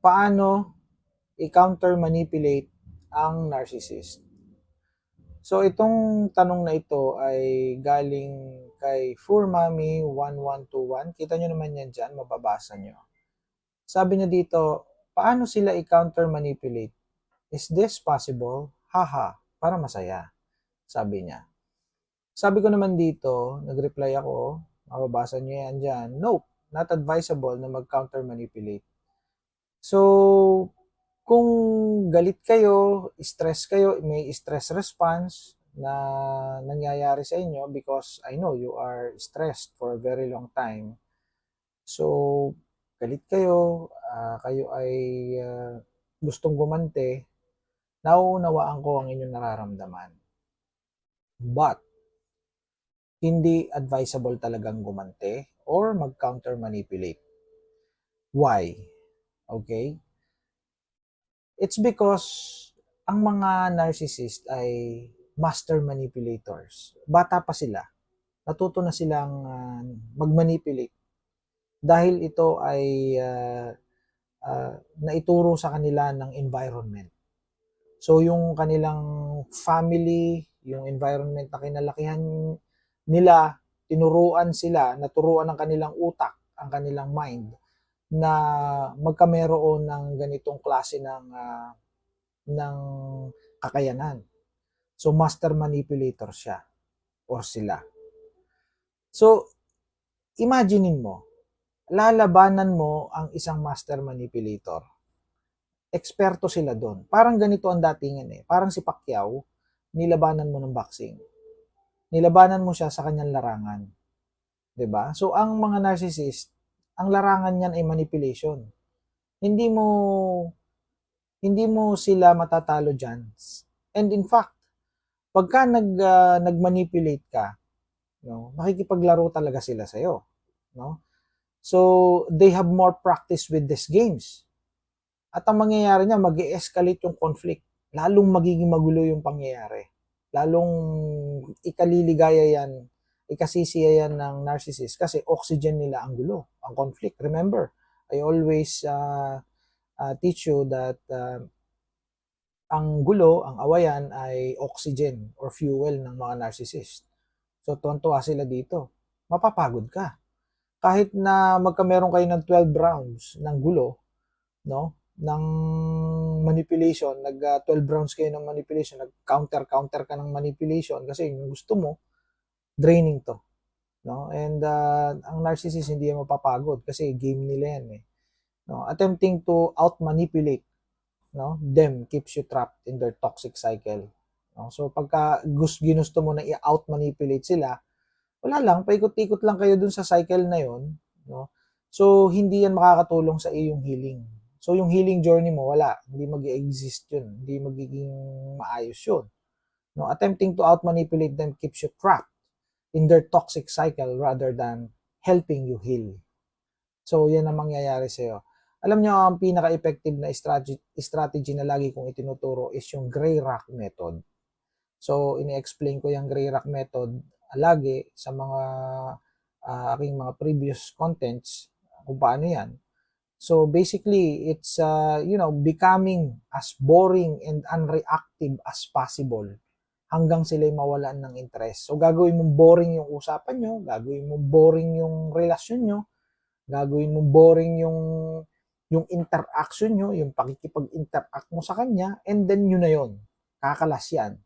paano i-counter manipulate ang narcissist. So itong tanong na ito ay galing kay Furmami1121. Kita nyo naman yan dyan, mababasa nyo. Sabi niya dito, paano sila i-counter manipulate? Is this possible? Haha, para masaya. Sabi niya. Sabi ko naman dito, nag-reply ako, mababasa nyo yan dyan, nope, not advisable na mag-counter manipulate. So, kung galit kayo, stress kayo, may stress response na nangyayari sa inyo because I know you are stressed for a very long time. So, galit kayo, kayo ay gustong gumante, nauunawaan ko ang inyong nararamdaman. But, hindi advisable talagang gumante or mag-counter manipulate. Why? Okay? It's because ang mga narcissist ay master manipulators. Bata pa sila. Natuto na silang mag-manipulate dahil ito ay naituro sa kanila ng environment. So yung kanilang family, yung environment na kinalakihan nila, tinuruan sila, naturuan ng kanilang utak, ang kanilang mind, na magkameroon ng ganitong klase ng kakayanan. So master manipulator siya or sila. So imaginein mo, lalabanan mo ang isang master manipulator. Eksperto sila doon. Parang ganito ang datingan eh. Parang si Pacquiao, nilabanan mo ng boxing. Nilabanan mo siya sa kanyang larangan. 'Di ba? So ang mga narcissist, ang larangan niyan ay manipulation. Hindi mo sila matatalo diyan. And in fact, pagka nag-manipulate ka, no, makikipaglaro talaga sila sa iyo, no? So they have more practice with these games. At ang mangyayari niya, mag-e-escalate yung conflict. Lalong magiging magulo yung pangyayari. Lalong ikaliligaya yan, ikasisiya yan ng narcissist kasi oxygen nila ang gulo, ang conflict. Remember, I always teach you that ang gulo, ang awayan ay oxygen or fuel ng mga narcissist. So, tuwan-tuwa sila dito. Mapapagod ka. Kahit na magkameron kayo ng 12 rounds ng gulo, no, ng manipulation, nag 12 rounds kayo ng manipulation, nag-counter ka ng manipulation kasi yung gusto mo, draining to, no? And ang narcissist hindi yan mapapagod kasi game nila yan eh. No, attempting to out-manipulate, no, them keeps you trapped in their toxic cycle. No? So pagka ginusto mo na i-out-manipulate sila, wala lang, paikot-ikot lang kayo dun sa cycle na yon, no? So hindi yan makakatulong sa iyong healing. So yung healing journey mo, wala, hindi mag-exist yun, hindi magiging maayos yun. No? Attempting to out-manipulate them keeps you trapped in their toxic cycle rather than helping you heal. So yan ang mangyayari sa'yo. Alam nyo, ang pinaka-effective na strategy na lagi kong itinuturo is yung gray rock method. So ini-explain ko yung gray rock method lagi sa mga aking mga previous contents kung paano yan. So basically, it's becoming as boring and unreactive as possible hanggang sila'y mawalan ng interest. So gagawin mong boring yung usapan nyo, gagawin mong boring yung relasyon nyo, gagawin mong boring yung interaction nyo, yung pakikipag-interact mo sa kanya, and then yun na yun. Kakalas yan.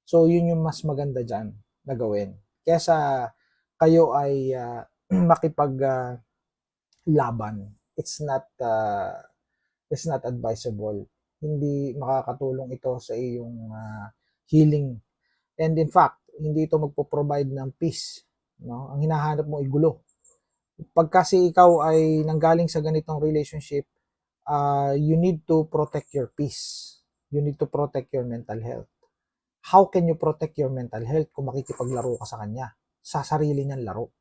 So yun yung mas maganda dyan na gawin. Kesa kayo ay makipag-laban. It's not advisable. Hindi makakatulong ito sa iyong healing. And in fact, hindi ito magpo-provide ng peace, no? Ang hinahanap mo ay gulo. Pag kasi ikaw ay nanggaling sa ganitong relationship, you need to protect your peace. You need to protect your mental health. How can you protect your mental health kung makikipaglaro ka sa kanya? Sa sarili niyang laro.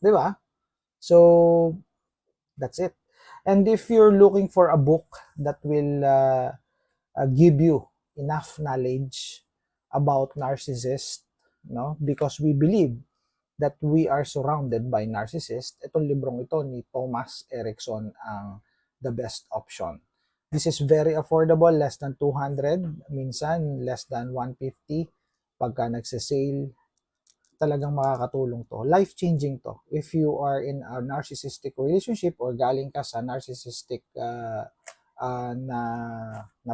'Di ba? So, that's it. And if you're looking for a book that will give you enough knowledge about narcissists, no? Because we believe that we are surrounded by narcissists, itong librong ito ni Thomas Erickson ang the best option. This is very affordable, less than 200, minsan less than 150. Pagka nagsasale, talagang makakatulong to. Life-changing to. If you are in a narcissistic relationship or galing ka sa narcissistic na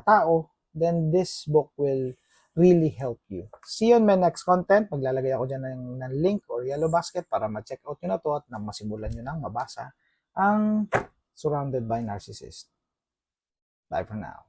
tao, then this book will really help you. See you on my next content. Maglalagay ako dyan ng link or yellow basket para ma-check out nyo na to at nang masimulan nyo nang mabasa ang Surrounded by Narcissists. Bye for now.